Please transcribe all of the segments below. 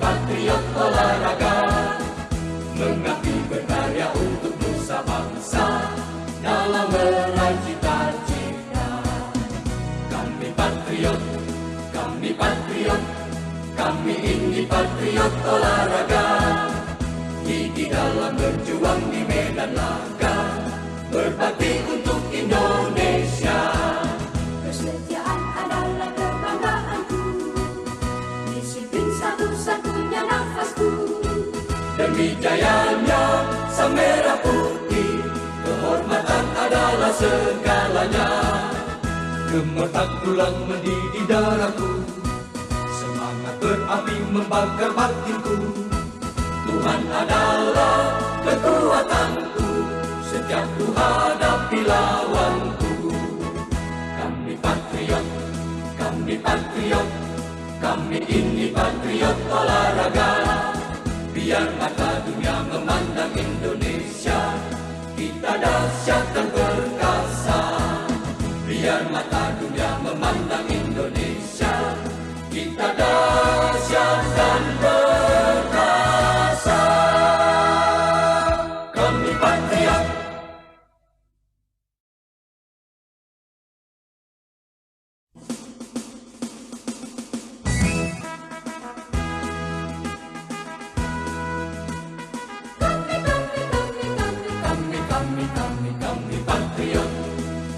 patriot olahraga, mengabdi berkarya untuk nusa bangsa dalam meraih cita-cita. Kami patriot, kami patriot, kami ini patriot olahraga, gigi dalam berjuang di medan laga, berbakti untuk Indonesia. Kesetiaan adalah kebanggaanku, disiplin satu-satunya nafasku. Demi jayanya sang merah putih, kehormatan adalah segalanya. Gemetar tulang mendidih darahku, semangat berapi membakar batinku. Tuhan adalah kekuatanku, setiap ku hadapi lawanku. Kami patriot, kami patriot, kami ini patriot olahraga. Biar mata dunia memandang Indonesia, kita dahsyat dan perkasa. Biar mata dunia memandang Indonesia, kita dahsyat dan perkasa. Kami patriot.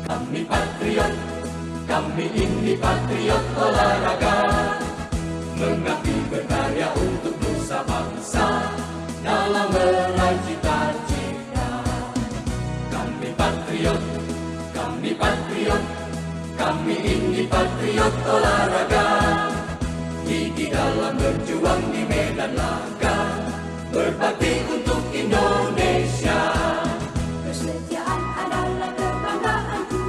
Kami patriot, kami ini patriot olahraga, mengabdi berkarya untuk nusa bangsa dalam meraih cita-cita. Kami patriot, kami patriot, kami ini patriot olahraga, gigi dalam berjuang di medan laga, berbakti untuk Indonesia. Kesetiaan adalah kebanggaanku,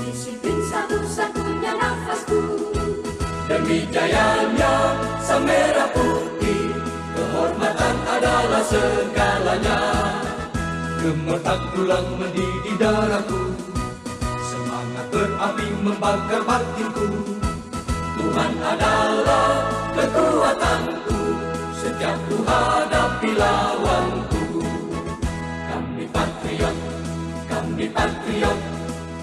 disiplin satu-satunya nafasku. Demi jayanya sang merah putih, kehormatan adalah segalanya. Gemetar tulang mendidih darahku, semangat berapi membakar batinku. Tuhan adalah kekuatanku, setiap ku hadapi lawanku. Kami patriot, kami patriot,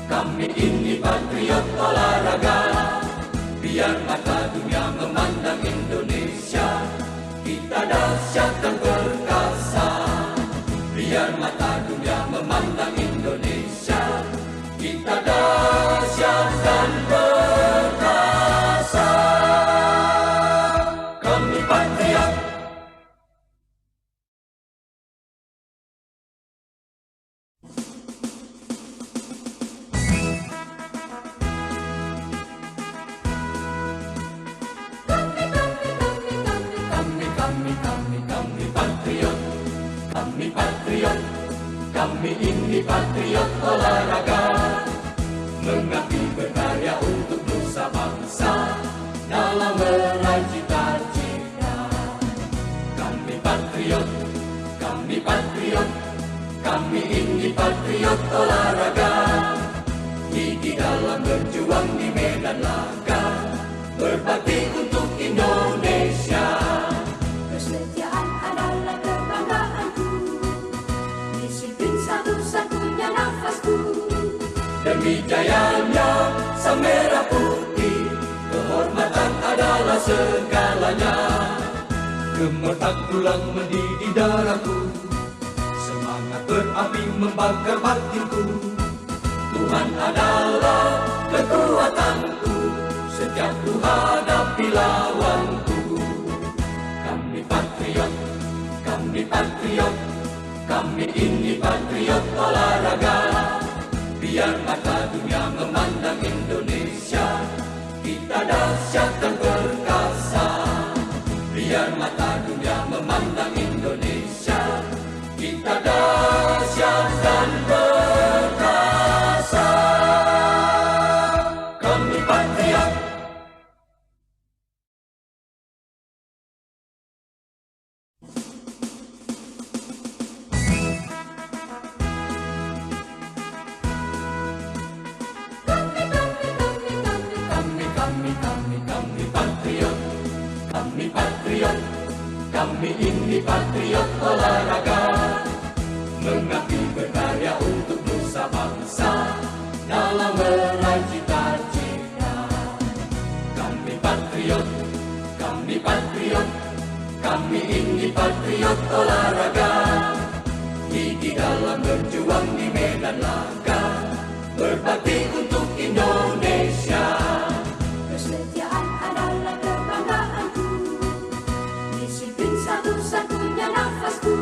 kami ini patriot olahraga. Biar mata dunia memandang Indonesia, kita dahsyat dan perkasa. Biar mata dunia memandang Indonesia, kita dahsyat dan perkasa. Kami patriot. Kami patriot, kami ini patriot olahraga, mengabdi berkarya untuk nusa bangsa dalam meraih cita-cita. Kami patriot, kami patriot, kami ini patriot olahraga, gigi dalam berjuang di medan laga, berbakti untuk Indonesia. Kesetiaan adalah kebanggaanku, disiplin satu-satunya nafasku. Demi jayanya sang merah putih, kehormatan adalah segalanya. Gemetar tulang mendidih darahku, semangat berapi membakar batinku. Tuhan adalah kekuatanku, setiap ku hadapi lawanku. Kami patriot, kami patriot, kami ini patriot olahraga. Biar mata dunia memandang Indonesia, kita dahsyat dan perkasa. Biar mata dunia memandang Indonesia, kita dahsyat dan perkasa. Kami patriot. Kami ini patriot olahraga, mengabdi berkarya untuk nusa bangsa dalam meraih cita-cita. Kami patriot, kami patriot, kami ini patriot olahraga, gigi dalam berjuang di medan laga, berbakti untuk Indonesia. Kesetiaan adalah kebanggaanku, disiplin satu-satunya nafasku.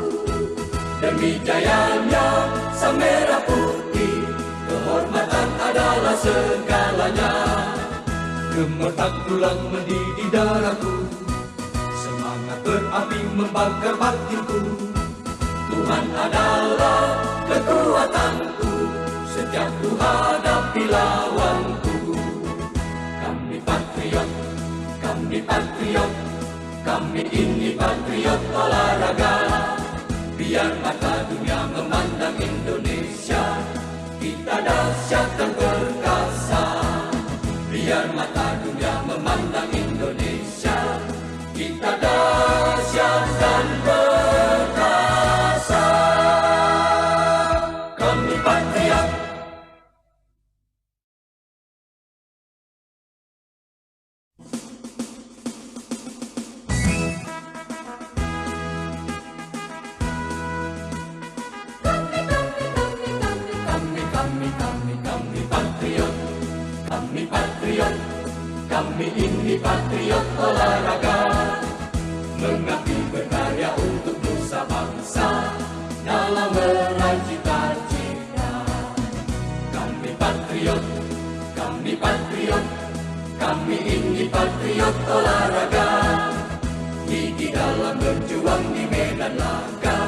Demi jayanya sang merah putih, kehormatan adalah segalanya. Gemetak tulang mendidih darahku, semangat berapi membakar batinku. Tuhan adalah kekuatanku, setiap ku hadapi lawanku. Kami patriot, kami patriot, kami ini patriot olahraga. Biar mata dunia memandang Indonesia, kita dahsyat dan perkasa. Biar mata dunia memandang Indonesia, kita dahsyat dan perkasa. Kami patriot. Kami patriot, kami patriot, kami ini patriot olahraga, mengabdi berkarya untuk nusa bangsa dalam meraih cita-cita. Kami patriot, kami patriot, kami ini patriot olahraga, gigi dalam berjuang di medan laga,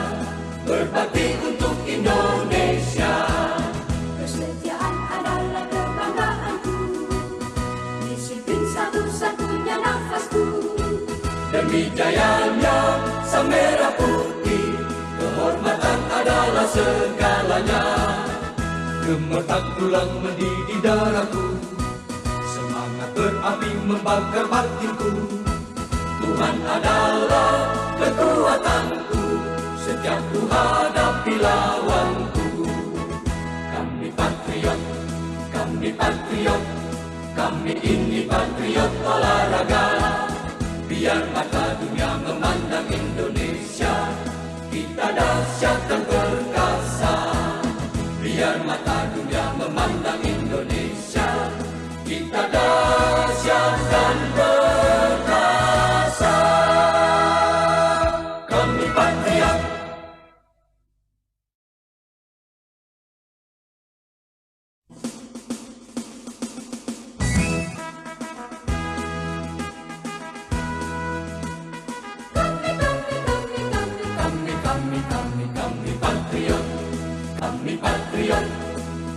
berbakti untuk Indonesia. Kesetiaan adalah kebanggaanku, disiplin satu-satunya nafasku. Demi jayanya sang merah putih, kehormatan adalah segalanya. Gemetak tulang mendidih darahku, semangat berapi membakar batinku. Tuhan adalah kekuatanku, setiap ku hadapi lawanku. Kami patriot, kami patriot, kami ini patriot olahraga. Biar mata dunia memandang Indonesia, kita dahsyat dan perkasa. Biar mata dunia memandang Indonesia, kita dahsyat dan perkasa. Kami patriot. Kami patriot, kami patriot,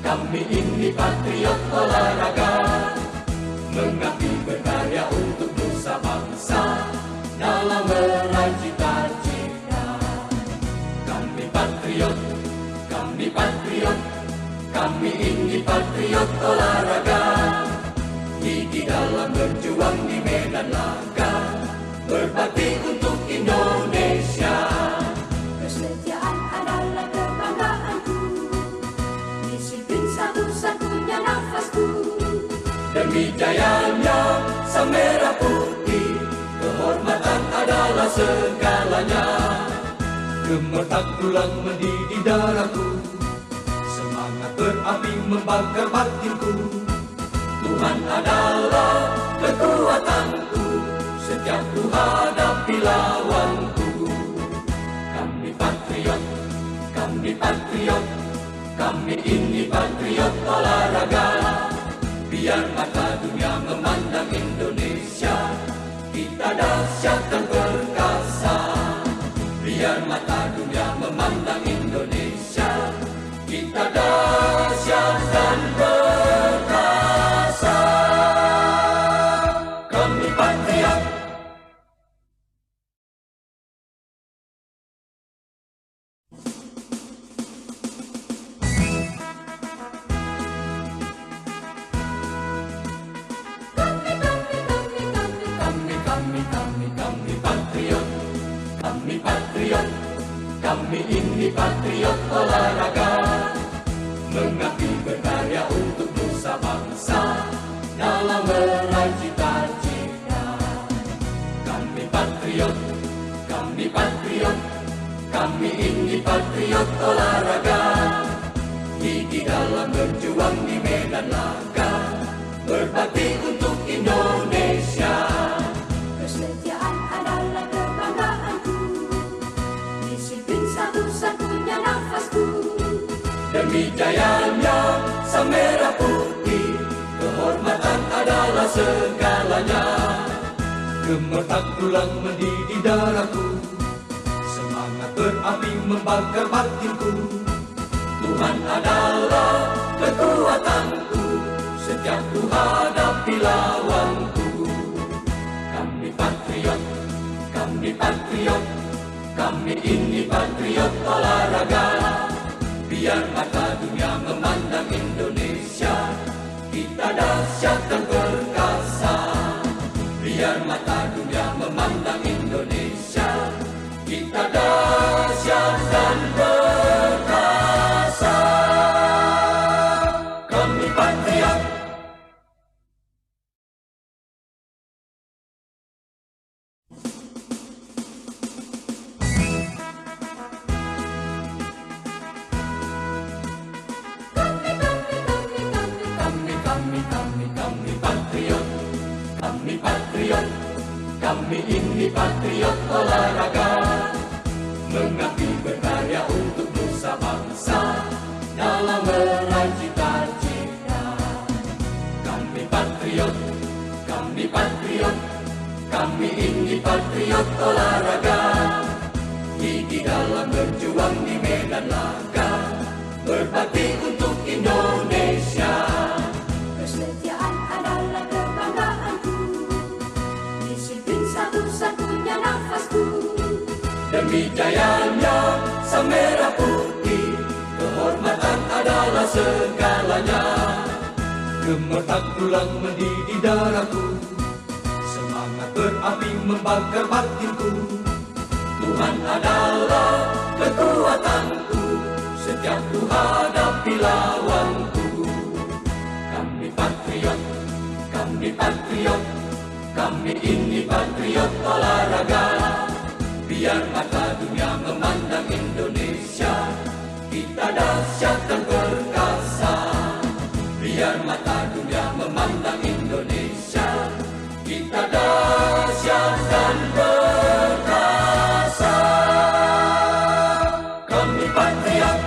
kami ini patriot olahraga, mengabdi berkarya untuk nusa bangsa dalam meraih cita-cita. Kami patriot, kami patriot, kami ini patriot olahraga, gigi dalam berjuang di medan laga, berbakti untuk Indonesia. Kesetiaan adalah kebanggaanku, disiplin satu-satunya nafasku. Demi jayanya sang merah putih, kehormatan adalah segalanya. Gemetak tulang mendidih darahku, semangat berapi membakar batinku. Tuhan adalah kekuatanku, setiap ku hadapi lawanku. Kami patriot, kami patriot, kami ini patriot olahraga. Biar mata dunia memandang Indonesia, kita dahsyat dan perkasa. Biar mata dunia memandang Indonesia, kita dahsyat dan perkasa. Kami patriot. Kami mengabdi berkarya untuk nusa bangsa dalam meraih cita-cita. Kami patriot, kami patriot, kami ini patriot olahraga. Gigi dalam berjuang di medan laga, berbakti untuk Indonesia. Kesetiaan adalah kebanggaanku, disiplin satu-satunya nafasku. Demi jayanya sang merah putih, kehormatan adalah segalanya. Gemetar tulang mendidih darahku, semangat berapi membakar batinku. Tuhan adalah kekuatanku, setiap ku hadapi lawanku. Kami patriot, kami patriot, kami ini patriot olahraga. Biar mata dunia memandang Indonesia, kita dahsyat dan perkasa. Biar mata dunia memandang Indonesia, kita dahsyat dan perkasa. Kami patriot. Kami patriot, kami patriot, kami ini patriot olahraga. Mengabdi berkarya untuk nusa bangsa dalam meraih cita-cita. Kami patriot, kami patriot, kami ini patriot olahraga. Gigi dalam berjuang di medan laga, berbakti untuk Indonesia. Kesetiaan adalah kebanggaanku, disiplin satu-satunya nafasku. Demi jayanya sang merah putih, kehormatan adalah segalanya. Gemetar tulang mendidih darahku, semangat berapi membakar batinku. Tuhan adalah kekuatanku, setiap ku hadapi lawanku. Kami patriot, kami patriot, kami ini patriot olahraga. Biar mata dunia memandang Indonesia, kita dahsyat dan perkasa. Biar mata dunia memandang Indonesia, kita dahsyat dan perkasa. Kami patriot.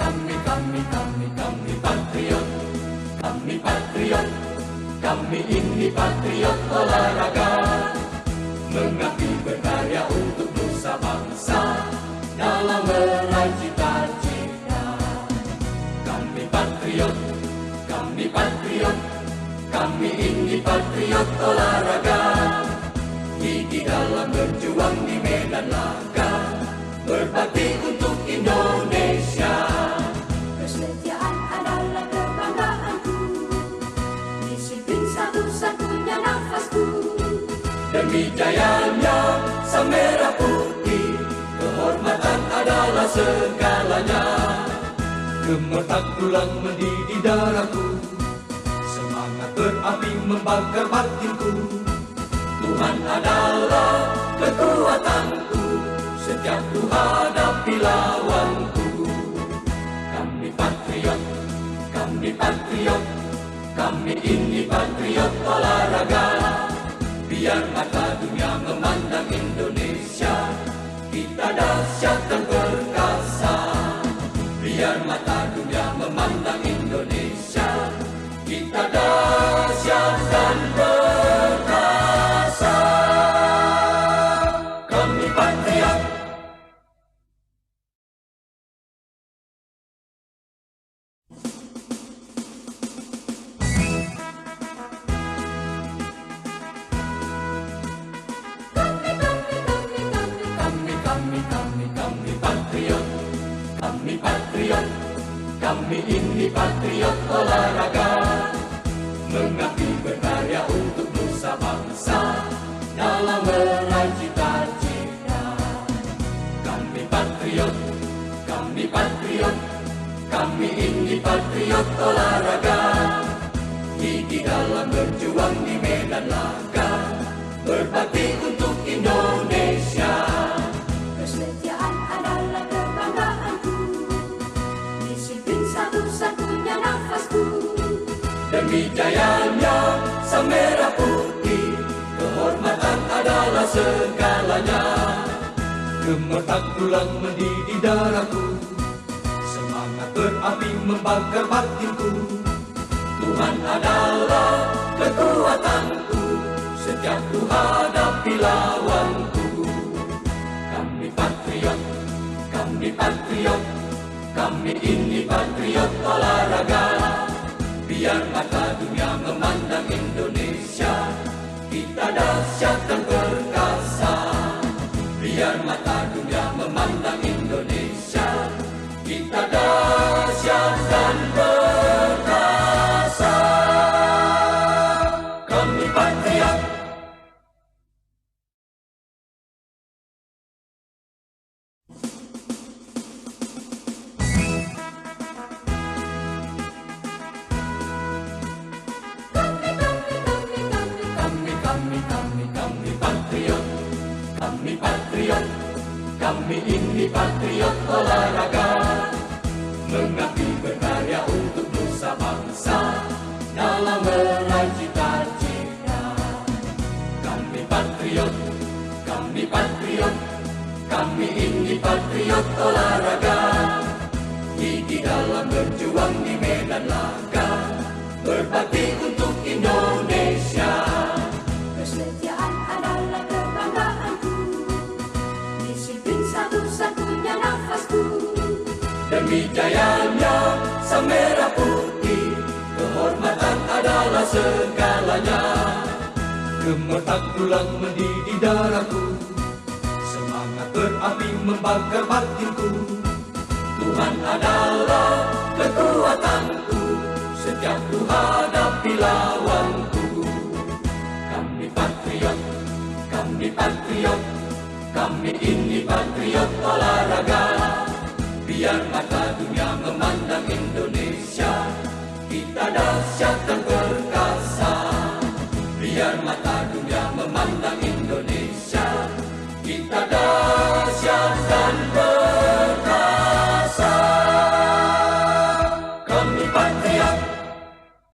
Kami patriot, kami patriot, kami ini patriot olahraga. Mengabdi berkarya untuk nusa bangsa dalam meraih cita-cita. Kami patriot, kami patriot, kami ini patriot olahraga. Gigi dalam berjuang di medan laga, berbakti untuk Indonesia. Kesetiaan adalah kebanggaanku, disiplin satu-satunya nafasku. Demi jayanya sang merah putih, kehormatan adalah segalanya. Gemetar tulang mendidih darahku, semangat berapi membakar batinku. Tuhan adalah kekuatanku, setiap ku hadapi lawanku. Kami patriot, kami patriot, kami ini patriot olahraga. Biar mata dunia memandang Indonesia, kita dahsyat dan perkasa. Biar mata dunia memandang Indonesia, kita dahsyat dan perkasa. Kami patriot. Kami patriot, kami Demi jayanya sang merah putih, kehormatan adalah segalanya. Gemetar tulang mendidih darahku, semangat berapi membakar batinku. Tuhan adalah kekuatanku, setiap ku hadapi lawanku. Kami patriot, kami patriot, kami ini patriot olahraga. Biar mata dunia memandang Indonesia, kita dahsyat dan perkasa. Biar mata dunia memandang Indonesia, kita dahsyat dan perkasa. Kami patriot. Kami patriot. Kami patriot. Kami ini patriot olahraga. Mengabdi berkarya untuk nusa bangsa dalam meraih cita-cita. Kami patriot. Kami patriot. Kami ini patriot olahraga. Gigi dalam berjuang di medan laga, berbakti untuk Indonesia. Kesetiaan adalah kebanggaanku, disiplin satu-satunya nafasku. Demi jayanya sang merah putih, kehormatan adalah segalanya. Gemetar tulang mendidih darahku, semangat berapi membakar batinku. Tuhan adalah kekuatanku, setiap ku hadapi lawanku. Kami patriot, kami patriot, kami ini patriot olahraga. Biar mata dunia memandang Indonesia, kita dahsyat dan perkasa. Biar mata dunia memandang Indonesia, kita dahsyat